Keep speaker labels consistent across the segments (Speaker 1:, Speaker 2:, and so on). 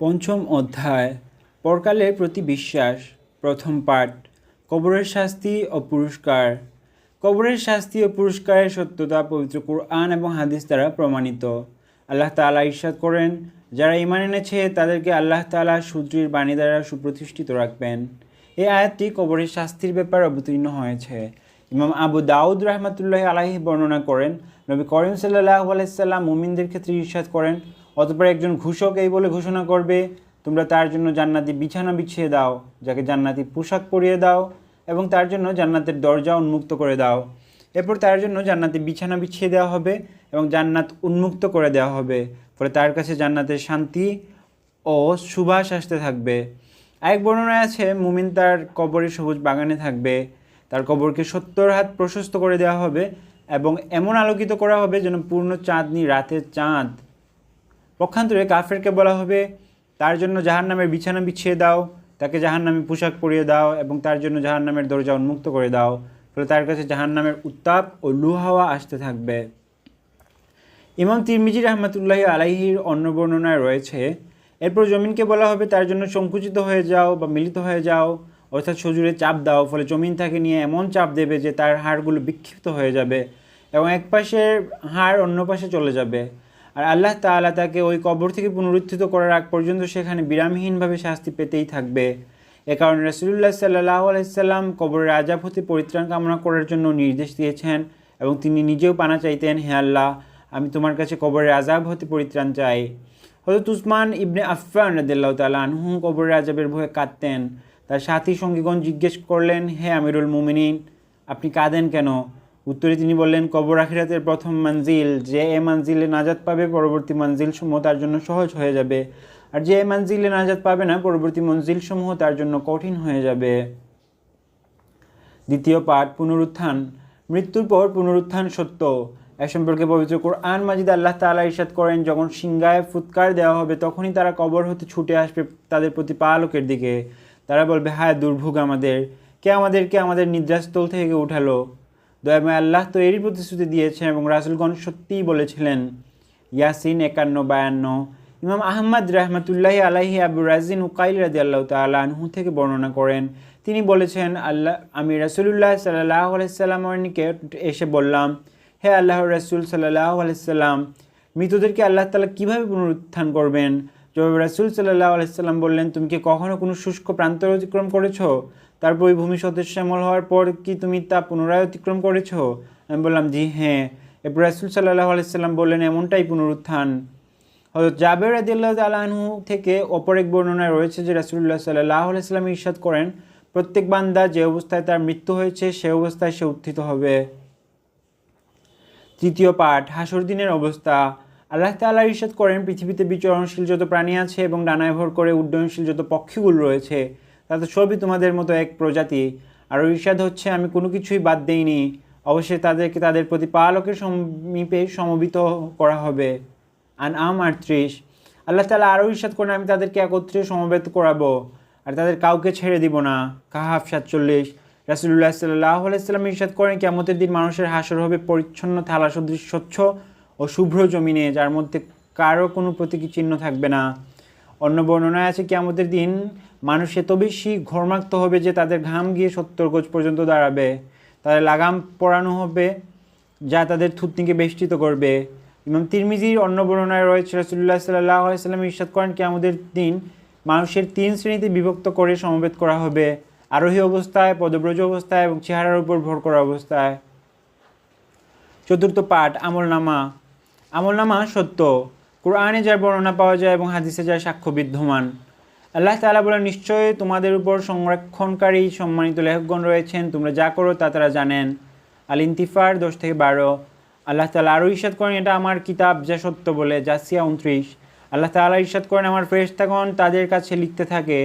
Speaker 1: পঞ্চম অধ্যায় পরকালের প্রতি বিশ্বাস। প্রথম পাঠ কবরের শাস্তি ও পুরস্কার। কবরের শাস্তি ও পুরস্কারের সত্যতা পবিত্র কুরআন এবং হাদিস দ্বারা প্রমাণিত। আল্লাহ তাআলা ইরশাদ করেন, যারা ঈমান এনেছে তাদেরকে আল্লাহ তাআলা সুদৃঢ় বাণী দ্বারা সুপ্রতিষ্ঠিত রাখবেন। এই আয়াতটি কবরের শাস্তির ব্যাপারে অবতীর্ণ হয়েছে। ইমাম আবু দাউদ রাহমাতুল্লাহি আলাইহি বর্ণনা করেন, নবী করিম সাল্লাল্লাহু আলাইহি সাল্লাম মুমিনদের ক্ষেত্রে ইরশাদ করেন, অতঃপর একজন ঘোষক এই বলে ঘোষণা করবে, তোমরা তার জন্য জান্নাতি বিছানা বিছিয়ে দাও, যাকে জান্নাতি পোশাক পরিয়ে দাও এবং তার জন্য জান্নাতের দরজা উন্মুক্ত করে দাও। এরপর তার জন্য জান্নাতি বিছানা বিছিয়ে দেওয়া হবে এবং জান্নাত উন্মুক্ত করে দেওয়া হবে, ফলে তার কাছে জান্নাতের শান্তি ও সুবাস আসতে থাকবে। আরেক বর্ণনায় আছে, মুমিন তার কবরের সবুজ বাগানে থাকবে, তার কবরকে 70 হাত প্রশস্ত করে দেওয়া হবে এবং এমন আলোকিত করা হবে যেন পূর্ণ চাঁদনি রাতের চাঁদ। পক্ষান্তরে কাফেরকে বলা হবে, তার জন্য জাহান্নামের বিছানা বিছিয়ে দাও, তাকে জাহান্নামী পোশাক পরিয়ে দাও এবং তার জন্য জাহান্নামের দরজা উন্মুক্ত করে দাও, ফলে তার কাছে জাহান্নামের উত্তাপ ও লু হাওয়া আসতে থাকবে। ইমাম তিরমিজি রাহমাতুল্লাহি আলাইহির অন্য বর্ণনায় রয়েছে, এরপর জমিনকে বলা হবে, তার জন্য সংকুচিত হয়ে যাও বা মিলিত হয়ে যাও, অর্থাৎ সজোরে চাপ দাও, ফলে জমিন তাকে নিয়ে এমন চাপ দেবে যে তার হাড়গুলো বিক্ষিপ্ত হয়ে যাবে এবং এক পাশের হাড় অন্য পাশে চলে যাবে। আর আল্লাহ তাআলা তাকে ওই কবর থেকে পুনরুত্থিত করার আগ পর্যন্ত সেখানে বিরামহীনভাবে শাস্তি পেতেই থাকবে। এ কারণে রাসূলুল্লাহ সাল্লাল্লাহু আলাইহি সাল্লাম কবরের আযাব হতে পরিত্রাণ কামনা করার জন্য নির্দেশ দিয়েছেন এবং তিনি নিজেও পানা চাইতেন, হে আল্লাহ, আমি তোমার কাছে কবরের আযাব হতে পরিত্রাণ চাই। হযরত উসমান ইবনে আফফান রাদিয়াল্লাহু তাআলা আনহু কবরের আযাবের ভয়ে কাঁদতেন। তার সাথী সঙ্গীগণ জিজ্ঞেস করলেন, হে আমিরুল মুমিনিন, আপনি কাঁদেন কেন? উত্তরে তিনি বললেন, কবর আখিরাতের প্রথম মঞ্জিল, যে এ মঞ্জিলে নাজাত পাবে পরবর্তী মঞ্জিল সমূহ তার জন্য সহজ হয়ে যাবে, আর যে এ মঞ্জিলে নাজাত পাবে না পরবর্তী মঞ্জিল সমূহ তার জন্য কঠিন হয়ে যাবে। দ্বিতীয় পাঠ পুনরুত্থান। মৃত্যুর পর পুনরুত্থান সত্য। এ সম্পর্কে পবিত্র কুরআন মাজিদে আল্লাহ তাআলা ইরশাদ করেন, যখন সিংহায় ফুৎকার দেওয়া হবে তখনই তারা কবর হতে ছুটে আসবে তাদের প্রতিপালকের দিকে। তারা বলবে, হায় দুর্ভোগ আমাদের, কে আমাদেরকে আমাদের নিদ্রাস্থল থেকে উঠালো। দয়াময় আল্লাহ তো এরই প্রতিশ্রুতি দিয়েছেন এবং রাসূলগণ সত্যিই বলেছিলেন। ইয়াসিন 51-52। ইমাম আহমদ রাহমাতুল্লাহি আলাইহি আবু রাজিন উকাইল রাদিয়াল্লাহু তাআলা আনহু থেকে বর্ণনা করেন, তিনি বলেছেন, আমি রাসূলুল্লাহ সাল্লাল্লাহু আলাইহি সাল্লামের নিকট এসে বললাম, হে আল্লাহর রাসূল সাল্লাল্লাহু আলাইহি সাল্লাম, মৃতদেরকে আল্লাহ তাআলা কীভাবে পুনরুত্থান করবেন? জবাবে রাসূল সাল্লাল্লাহু আলাইহি সাল্লাম বললেন, তুমি কি কখনো কোনো শুষ্ক প্রান্তর অতিক্রম করেছো? তারপর ওই ভূমি সদৃশ্যামল হওয়ার পর কি তুমি তা পুনরায় অতিক্রম করেছো? আমি বললাম, জি হ্যাঁ। এরপর রাসূল সাল্লাল্লাহু আলাইহি সাল্লাম বললেন, এমনটাই পুনরুত্থান। হযরত জাবের রাদিয়াল্লাহু তাআলা আনহু থেকে অপর এক বর্ণনায় রয়েছে যে রাসূলুল্লাহ সাল্লাল্লাহু আলাইহি সাল্লাম ইরশাদ করেন, প্রত্যেক বান্দা যে অবস্থায় তার মৃত্যু হয়েছে সে অবস্থায় সে উত্থিত হবে। তৃতীয় পাঠ হাসর দিনের অবস্থা। আল্লাহ তাআলা ইরশাদ করেন, পৃথিবীতে বিচরণশীল যত প্রাণী আছে এবং ডানায় ভর করে উড্ডয়নশীল যত পক্ষীগুলো রয়েছে তাতে সবই তোমাদের মতো এক প্রজাতি। আর ইরশাদ হচ্ছে, আমি কোনো কিছুই বাদ দেইনি, অবশ্যই তাদেরকে তাদের প্রতিপালকের সমীপে সমবেত করা হবে। আনআম 38। আল্লাহ তাআলা আরও ইরশাদ করেন, আমি তাদেরকে একত্রে সমবেত করাবো আর তাদের কাউকে ছেড়ে দিব না। কাহাফ 47। রাসূলুল্লাহ সাল্লাল্লাহু আলাইহি সাল্লাম ইরশাদ করেন, কিয়ামতের দিন মানুষের হাসর হবে পরিচ্ছন্ন থালা সদৃশ স্বচ্ছ ও শুভ্র জমিনে, যার মধ্যে কারো কোনো প্রতীকী চিহ্ন থাকবে না। অন্য বর্ণনায় আছে, কিয়ামতের দিন মানুষ এত বেশি ঘর্মাক্ত হবে যে তাদের ঘাম গিয়ে 70 গজ পর্যন্ত দাঁড়াবে। তাদের লাগাম পরানো হবে যা তাদের থুতনিকে বেষ্টিত করবে। ইমাম তিরমিজির অন্য বর্ণনায় রয়েছে, রাসূলুল্লাহ সাল্লাল্লাহু আলাইহি সাল্লাম ইরশাদ করেন, কিয়ামতের দিন মানুষের 3 শ্রেণীতে বিভক্ত করে সমবেত করা হবে, আরোহী অবস্থায়, পদব্রজ অবস্থায় এবং চেহারার উপর ভর করা অবস্থায়। চতুর্থ পাঠ আমলনামা। আমলনামা সত্য। কুরআনে যার বর্ণনা পাওয়া যায় এবং হাদিসে যার সাক্ষ্য বিদ্যমান। আল্লাহ তাআলা বলেন, নিশ্চয়ই তোমাদের উপর সংরক্ষণকারী সম্মানিত লেখকগণ রয়েছেন, তোমরা যা করো তা তারা জানেন। আল ইনতিফার 10-12। আল্লাহ তাআলা আরও ইরশাদ করেন, এটা আমার কিতাব যা সত্য বলে। জাসিয়া 29। আল্লাহ তাআলা ইরশাদ করেন, আমার ফেরেশতাগণ তাদের কাছে লিখতে থাকে।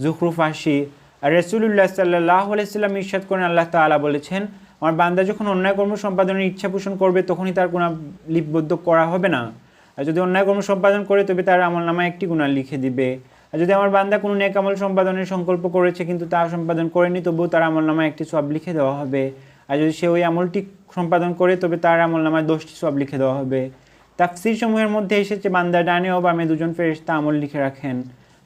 Speaker 1: যুখরুফ 80। আর রাসূলুল্লাহ সাল্লাল্লাহু আলাইহি সাল্লাম ইরশাদ করেন, আল্লাহ তাআলা বলেছেন, আমার বান্দা যখন অন্যায় কর্ম সম্পাদনের ইচ্ছা পোষণ করবে তখনই তার গুনাহ লিপিবদ্ধ করা হবে না, আর যদি অন্যায় কর্ম সম্পাদন করে তবে তার আমলনামায় একটি গুনাহ লিখে দিবে। আর যদি আমার বান্দা কোনো নেক আমল সম্পাদনের সংকল্প করেছে কিন্তু তা সম্পাদন করেনি, তবুও তার আমলনামায় একটি সওয়াব লিখে দেওয়া হবে। আর যদি সে ওই আমলটি সম্পাদন করে তবে তার আমলনামায় 10টি সওয়াব লিখে দেওয়া হবে। তাফসীর সমূহের মধ্যে এসেছে, বান্দার ডানে ও বামে দুজন ফেরেশতা আমল লিখে রাখেন।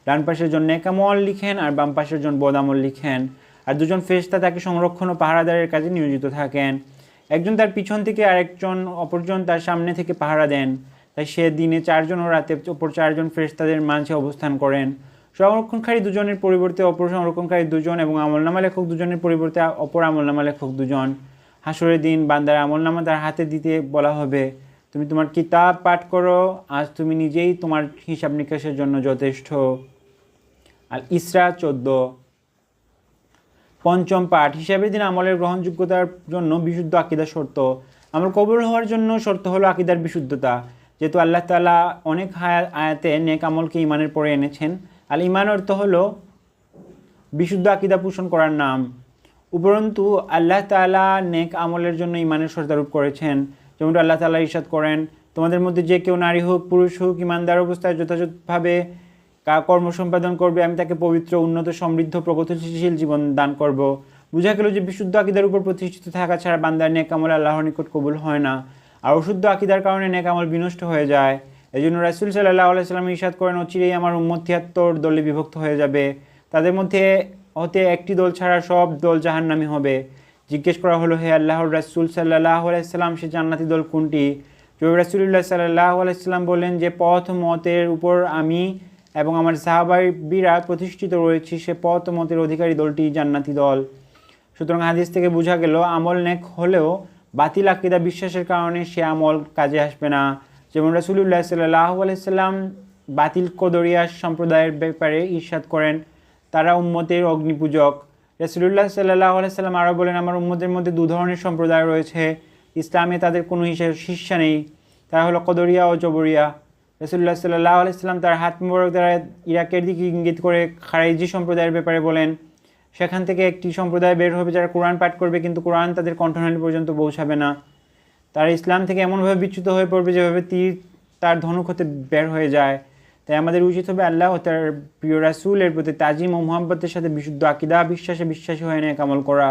Speaker 1: ডান পাশের জন নেক আমল লিখেন আর বাম পাশের জন বদ আমল লিখেন। আর দুজন ফেরেশতা তাকে সংরক্ষণ ও পাহারাদারের কাজে নিয়োজিত থাকেন। একজন তার পিছন থেকে আর অপরজন তার সামনে থেকে পাহারা দেন। তাই সে দিনে 4 জন ও রাতে অপর 4 জন ফেরেশতাদের মাঝে অবস্থান করেন। সংরক্ষণকারী দুজনের পরিবর্তে অপর সংরক্ষণকারী দুজন এবং আমলনামা লেখক দুজনের পরিবর্তে অপর আমলনামা লেখক দুজন। হাসরের দিন বান্দার আমলনামা তার হাতে দিতে বলা হবে, তুমি তোমার কিতাব পাঠ করো, আজ তুমি নিজেই তোমার হিসাব নিকাশের জন্য যথেষ্ট। আল ইসরা 14। পঞ্চম পাঠ, হিসাবের দিন আমলের গ্রহণযোগ্যতার জন্য বিশুদ্ধ আকীদা শর্ত। আমল কবুল হওয়ার জন্য শর্ত হলো আকীদার বিশুদ্ধতা। যেহেতু আল্লাহ তাআলা অনেক আয়াতে নেক আমলকে ইমানের পরে এনেছেন। আল ইমান অর্থ হলো বিশুদ্ধ আকীদা পোষণ করার নাম। উপরন্তু আল্লাহ তাআলা নেক আমলের জন্য ইমানের শর্তারোপ করেছেন। যেমন আল্লাহ তাআলা ইরশাদ করেন, তোমাদের মধ্যে যে কেউ নারী হোক পুরুষ হোক ইমানদার অবস্থায় যথাযথভাবে কর্ম সম্পাদন করবে, আমি তাকে পবিত্র, উন্নত, সমৃদ্ধ, প্রগতিশীল জীবন দান করব। বোঝা গেল যে বিশুদ্ধ আকীদার উপর প্রতিষ্ঠিত থাকা ছাড়া বান্দার নেক আমল আল্লাহর নিকট কবুল হয় না, আর অশুদ্ধ আকীদার কারণে নেক আমল বিনষ্ট হয়ে যায়। এই জন্য রাসূল সাল্লাল্লাহু আলাইহি ওয়াসাল্লাম ইরশাদ করেন, অচিরেই আমার উম্মত ৭৩ দলে বিভক্ত হয়ে যাবে, তাদের মধ্যে হতে একটি দল ছাড়া সব দল জাহান্নামী হবে। জিজ্ঞেস করা হলো, হে আল্লাহর রাসূল সাল্লাল্লাহু আলাইহি ওয়াসাল্লাম, সে জান্নাতি দল কোনটি? জনাব রাসূলুল্লাহ সাল্লাল্লাহু আলাইহি ওয়াসাল্লাম বললেন, যে পথ মতের উপর আমি এবং আমার সাহাবাইরা প্রতিষ্ঠিত রয়েছি, সে পথ মতের অধিকারী দলটি জান্নাতি দল। সুতরাং হাদিস থেকে বোঝা গেল আমল নেক হলেও বাতিল আকীদা বিশ্বাসের কারণে সে আমল কাজে আসবে না। যেমন রাসূলুল্লাহ সাল্লাল্লাহু আলাইহি ওয়াসাল্লাম বাতিল কদরিয়া সম্প্রদায়ের ব্যাপারে ইরশাদ করেন, তারা উম্মতের অগ্নিপূজক। রাসূলুল্লাহ সাল্লাল্লাহু আলাইহি ওয়াসাল্লাম আরও বলেন, আমার উম্মতের মধ্যে 2 ধরনের সম্প্রদায় রয়েছে, ইসলামে তাদের কোনো শিষ্যা নেই, তারা হলো কদরিয়া ও জবরিয়া। রাসূলুল্লাহ সাল্লাল্লাহু আলাইহি ওয়াসাল্লাম তার হাত মোবারক দ্বারা ইরাকের দিকে ইঙ্গিত করে খারিজি সম্প্রদায়ের ব্যাপারে বলেন, সেখান থেকে একটি সম্প্রদায় বের হবে যারা কোরআন পাঠ করবে, কিন্তু কোরআন তাদের কণ্ঠনালী পর্যন্ত পৌঁছাবে না। তারা ইসলাম থেকে এমনভাবে বিচ্যুত হয়ে পড়বে যেভাবে তীর তার ধনুক হতে বের হয়ে যায়। তাই আমাদের উচিত হবে আল্লাহ ও তার প্রিয় রাসূলের প্রতি তাজিম ও মুহাব্বতের সাথে বিশুদ্ধ আকীদা বিশ্বাসী হয়ে নেক আমল করা।